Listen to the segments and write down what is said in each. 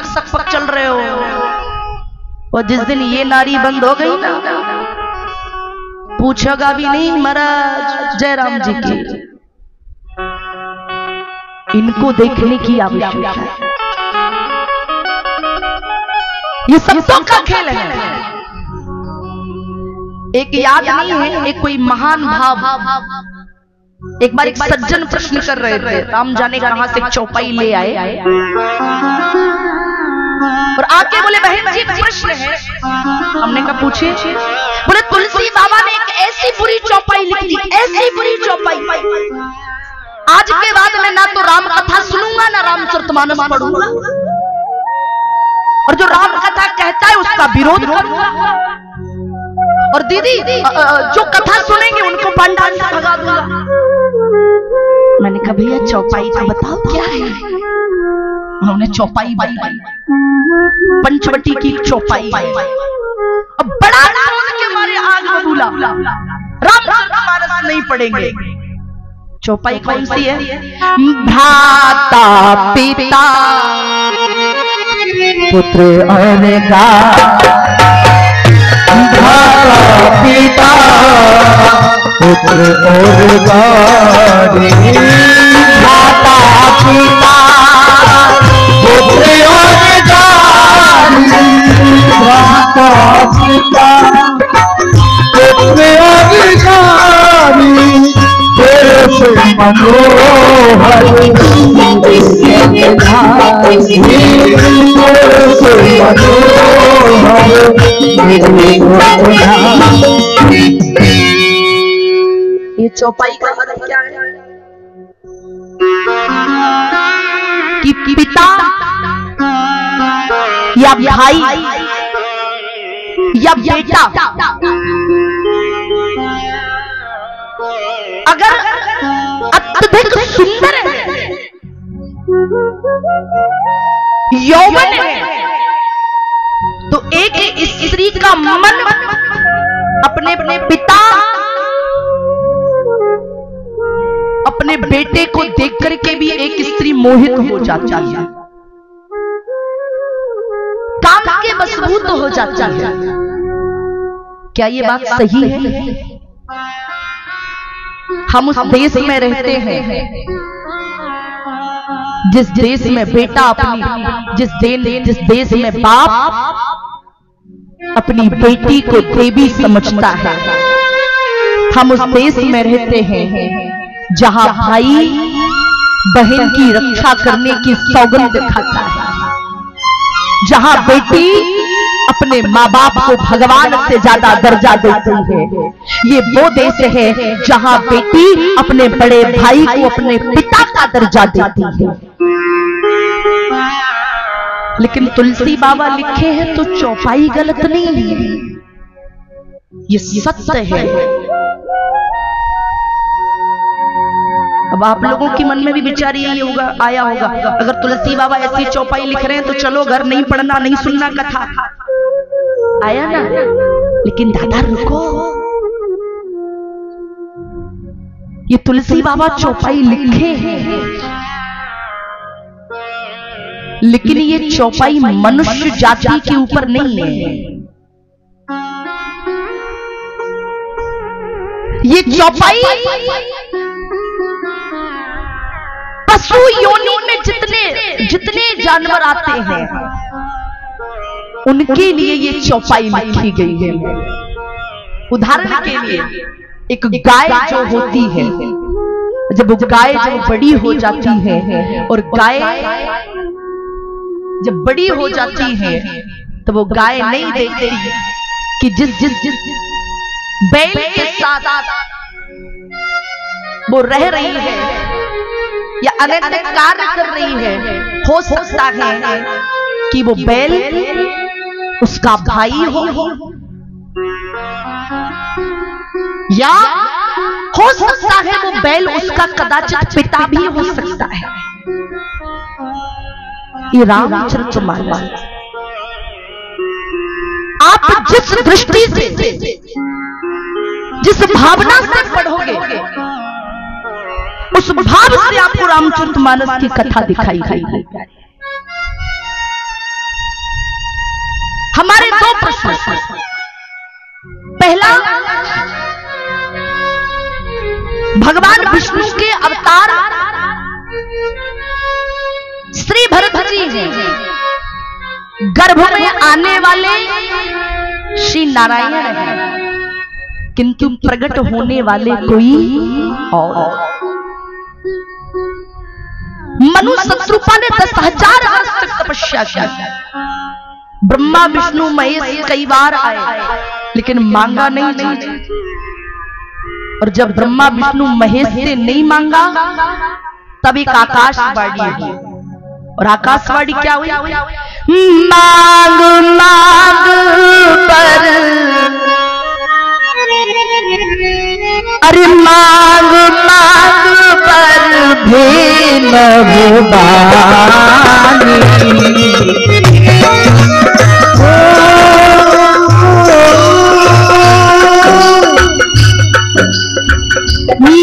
सकपक चल रहे हो। और जिस दिन ये नारी बंद हो गई ना, पूछेगा भी नहीं महाराज जयराम जी की, इनको देखने की आवश्यकता है। ये सबों का खेल है। एक याद नहीं है, एक कोई महान भाव, एक बार एक सज्जन प्रश्न कर रहे थे, राम जाने कहां से चौपाई ले आए और आके बोले बहन जी प्रश्न है। हमने कहा पूछिए। बोले तुलसी बाबा ने एक ऐसी बुरी चौपाई लिखी थी, ऐसी बुरी चौपाई, आज के बाद मैं ना तो राम कथा सुनूंगा ना रामचरितमानस पढ़ूंगा, और जो राम कथा कहता है उसका विरोध करूंगा, और दीदी जो कथा सुनेंगे उनको पंडाल से भगा दूंगा। मैंने कहा भैया चौपाई तो बताओ क्या है। उन्होंने चौपाई बताई, पंचवटी की चौपाई। अब बड़ा क्रोध के मारे आग में बोला रामचरितमानस नहीं पढ़ेंगे। चौपाई कौन सी है? भ्राता पिता पुत्र और पिता पुत्र और गारी, माता पिता पुत्र और गारी, माता पिता पुत्र और गारी, देश मनोहर ये चौपाई का अर्थ क्या है? कि पिता या भाई या बेटा अगर अत्यधिक सुंदर है, यौवन है, तो एक स्त्री का मन अपने पिता अपने बेटे को देख करके भी एक स्त्री मोहित हो जाती है, काम के वशभूत हो जाती है। क्या ये बात सही है? हम उस देश में रहते हैं जिस देश में बेटा अपनी, जिस देश में बाप अपनी बेटी को देवी समझता है। हम उस देश में रहते हैं जहां भाई बहन की रक्षा करने की सौगंध खाता है, जहां बेटी अपने माँ बाप को भगवान से ज्यादा दर्जा देती है। ये वो देश है जहां बेटी अपने बड़े भाई को अपने पिता का दर्जा देती है। लेकिन तुलसी बाबा लिखे हैं तो चौपाई गलत नहीं है, ये सत्य है। अब आप लोगों के मन में भी विचार ये होगा, आया होगा, अगर तुलसी बाबा ऐसी चौपाई लिख रहे हैं तो चलो घर नहीं पढ़ना, नहीं सुनना कथा, आया ना। लेकिन दादा रुको, ये तुलसी बाबा चौपाई लिखे हैं, लेकिन ये चौपाई मनुष्य जाति के ऊपर नहीं है। ये चौपाई पशु योनि में जितने जानवर आते हैं उनके लिए ये चौपाई लिखी गई है। उदाहरण के लिए एक गाय जो होती है, जब गाय जब बड़ी हो जाती है, और गाय जब बड़ी हो जाती है तो वो गाय नहीं देखती कि जिस बैल के साथ वो रह रही है या अनन्य कार्य कर रही है, हो सकता है कि वो बैल उसका भाई हो या हो सकता है वो बैल उसका कदाचित पिता भी हो सकता है। ये रामचरितमानस आप जिस दृष्टि से, जिस भावना से पढ़ोगे, उस भाव से आपको रामचरितमानस की कथा दिखाई देगी। हमारे दो प्रश्न। पहला, भगवान विष्णु के अवतार श्री भरत जी हैं, गर्भ में आने वाले श्री नारायण हैं, किंतु प्रकट होने वाले कोई और। मनु शत्रुपा ने 10,000 वर्ष तक तपस्या की। ब्रह्मा विष्णु महेश कई बार आए, लेकिन मांगा नहीं चीज। और जब ब्रह्मा विष्णु महेश से नहीं मांगा, तब एक आकाशवाणी हुई। और आकाशवाणी क्या हुई? मांग मांग पर, अरे मांग मांग पर भी नभवानी।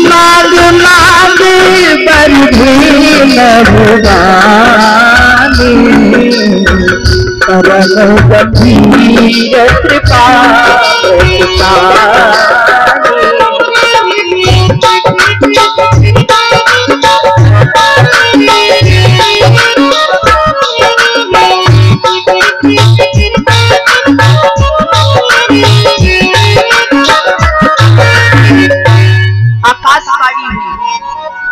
मांग मांग पर भी नभवानी, परम गंभीर कृपा आकाशवाणी।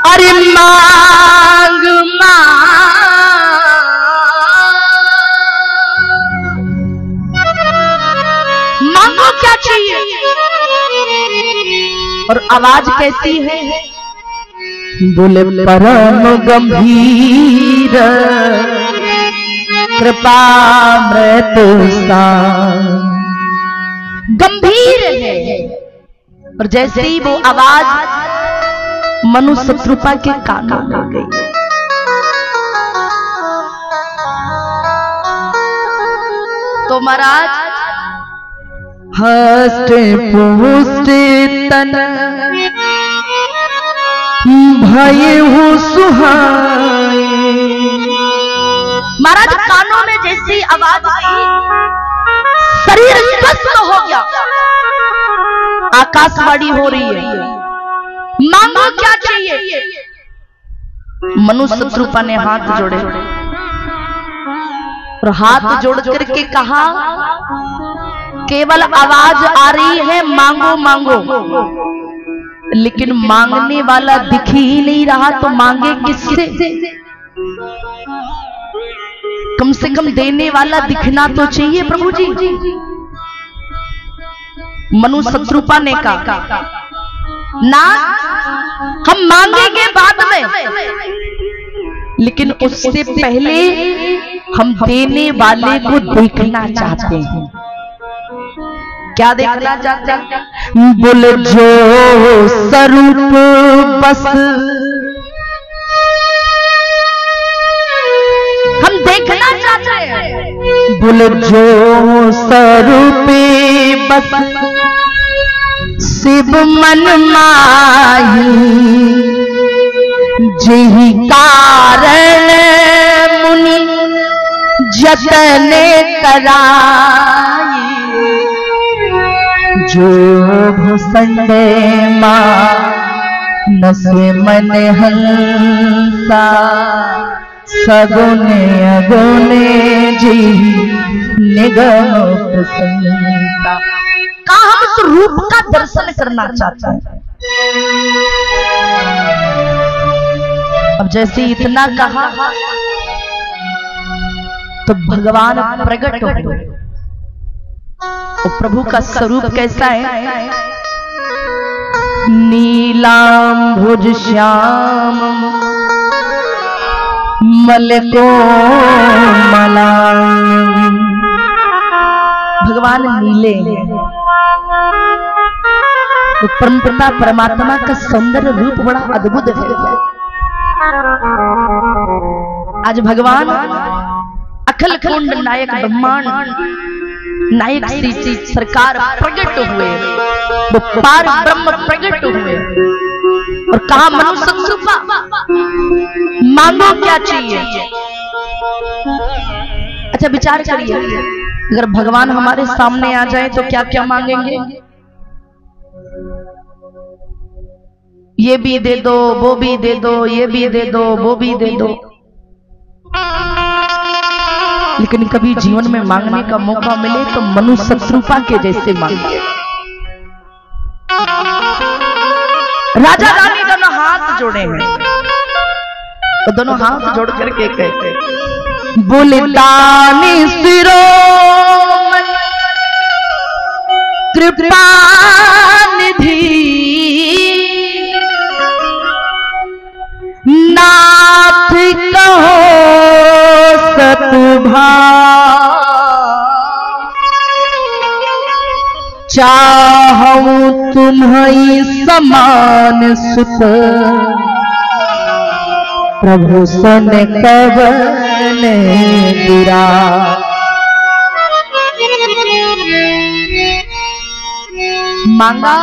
अरे मांग मांगो क्या चाहिए? और आवाज कैसी है? बोले परम गंभीर कृपा मृत्यु गंभीर है। और जैसे ही वो आवाज मनु शत्रुपा के कानों में गई, तो महाराज हस्ते पुष्टे तन भये हो सुहाए। महाराज कानों में जैसी आवाज आई, शरीर स्वस्थ हो गया। आकाशवाणी हो रही है, मांगो क्या चाहिए? मनु शत्रुपा ने हाथ जोड़े और हाथ जोड़ करके कहा, केवल आवाज आ रही है मांगो मांगो, लेकिन मांगने वाला दिख ही नहीं रहा, तो मांगे किससे? कम से कम देने वाला दिखना तो चाहिए प्रभु जी। मनु शत्रुपा ने कहा, ना हम मांगेंगे बाद में, लेकिन उससे पहले हम देने वाले को देखना चाहते हैं। क्या देखना चाहते हैं? बोले जो स्वरूप बस हम देखना चाहते हैं। बोले जो स्वरूप बस शिव मन माही, जेहि कारण मुनि जतन कराई। जो भूषण मानस मन हंसा, सगुन अगुन जी निगम प्रसन्नता। कहा हम उस रूप का दर्शन करना चाहते हैं। अब जैसे इतना कहा तो भगवान प्रकट हो गए। तो प्रभु का स्वरूप कैसा है? नीलांबुज श्याम मलको मलायम। भगवान नीले हैं। तो परमपिता परमात्मा का सौंदर्य रूप बड़ा अद्भुत है। आज भगवान अखिल कुंड नायक ब्रह्मांड नायक श्री सरकार प्रकट हुए, वो पार ब्रह्म प्रकट हुए और कहा मनु शत्रुपा मांगो क्या चाहिए? अच्छा विचार करिए, अगर भगवान हमारे सामने आ जाए तो क्या क्या मांगेंगे? ये भी दे दो, वो भी दे दो, ये भी दे दो, वो भी दे दो। लेकिन कभी जीवन में मांगने का मौका मिले तो मनु शत्रुपा के जैसे मांगे। राजा रानी दोनों हाथ जोड़े हैं, तो दोनों हाथ जोड़ करके कहते बोले दानी शिरोमणि कृपा निधि नाथ कहो सतुभा चाहूं तुम्हारी समान सुत प्रभु सन कवन गिरा। मांगा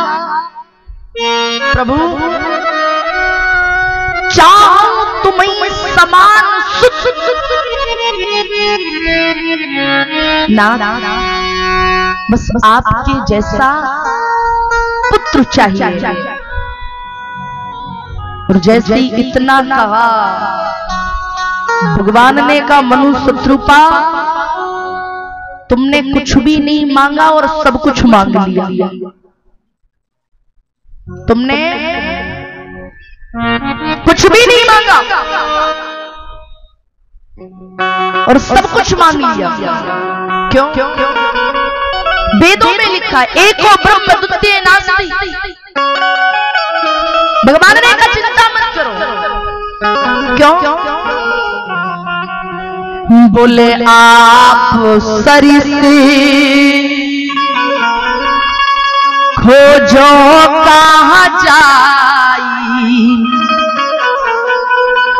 प्रभु चाहूं तुम्हें समान सुत ना बस आपके जैसा पुत्र चाहिए। और जैसे ही इतना कहा भगवान ने कहा मनु शत्रुपा तुमने कुछ भी नहीं मांगा और सब कुछ मांग लिया। तुमने कुछ भी नहीं मांगा और सब कुछ मांग लिया। क्यों? वेदों में लिखा है एको ब्रह्म द्वितीय नास्ति। भगवान ने कहा चिंता मत करो। क्यों? बोले आप सरिसे खोजो कहाँ जाई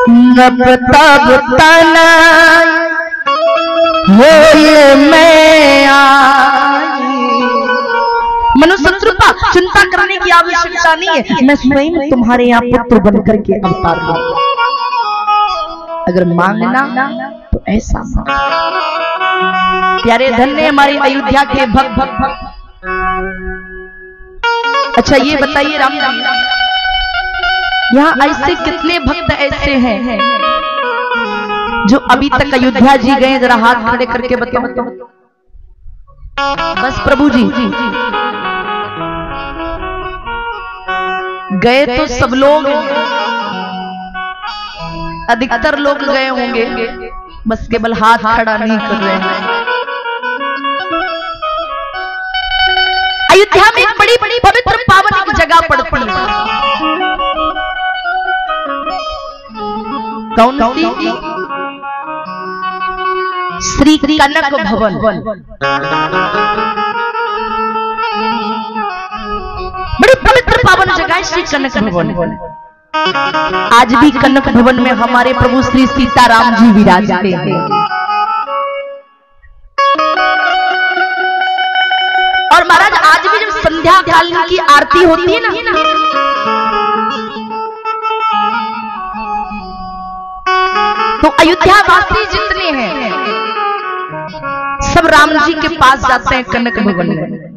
नब तब तन होए मैं आई। मनु शत्रुपा चिंता करने की आवश्यकता नहीं है, मैं स्वयं तुम्हारे यहाँ पुत्र बनकर के अवतार लूंगा। अगर मांगना तो ऐसा प्यारे धन्य हमारी अयोध्या के भक्त। अच्छा ये बताइए राम जी, यहाँ ऐसे कितने भक्त ऐसे हैं जो अभी तक अयोध्या जी गए? जरा हाथ खड़े करके बताओ। बस प्रभु जी गए तो सब लोग, अधिकतर लोग गए होंगे, बस केवल हाथ खड़ा नहीं कर रहे हैं। अयोध्या में एक बड़ी बड़ी पवित्र पावन एक जगह पड़ती है। कौन सी? श्री कनक भवन। बड़ी पवित्र पावन जगह है श्री कनक भवन। आज भी कनक भवन में हमारे प्रभु श्री सीताराम जी विराजते हैं। और महाराज आज भी जब संध्या काल की आरती होती है ना, तो अयोध्या वासी जितने हैं सब राम जी के पास जाते हैं कनक भवन में।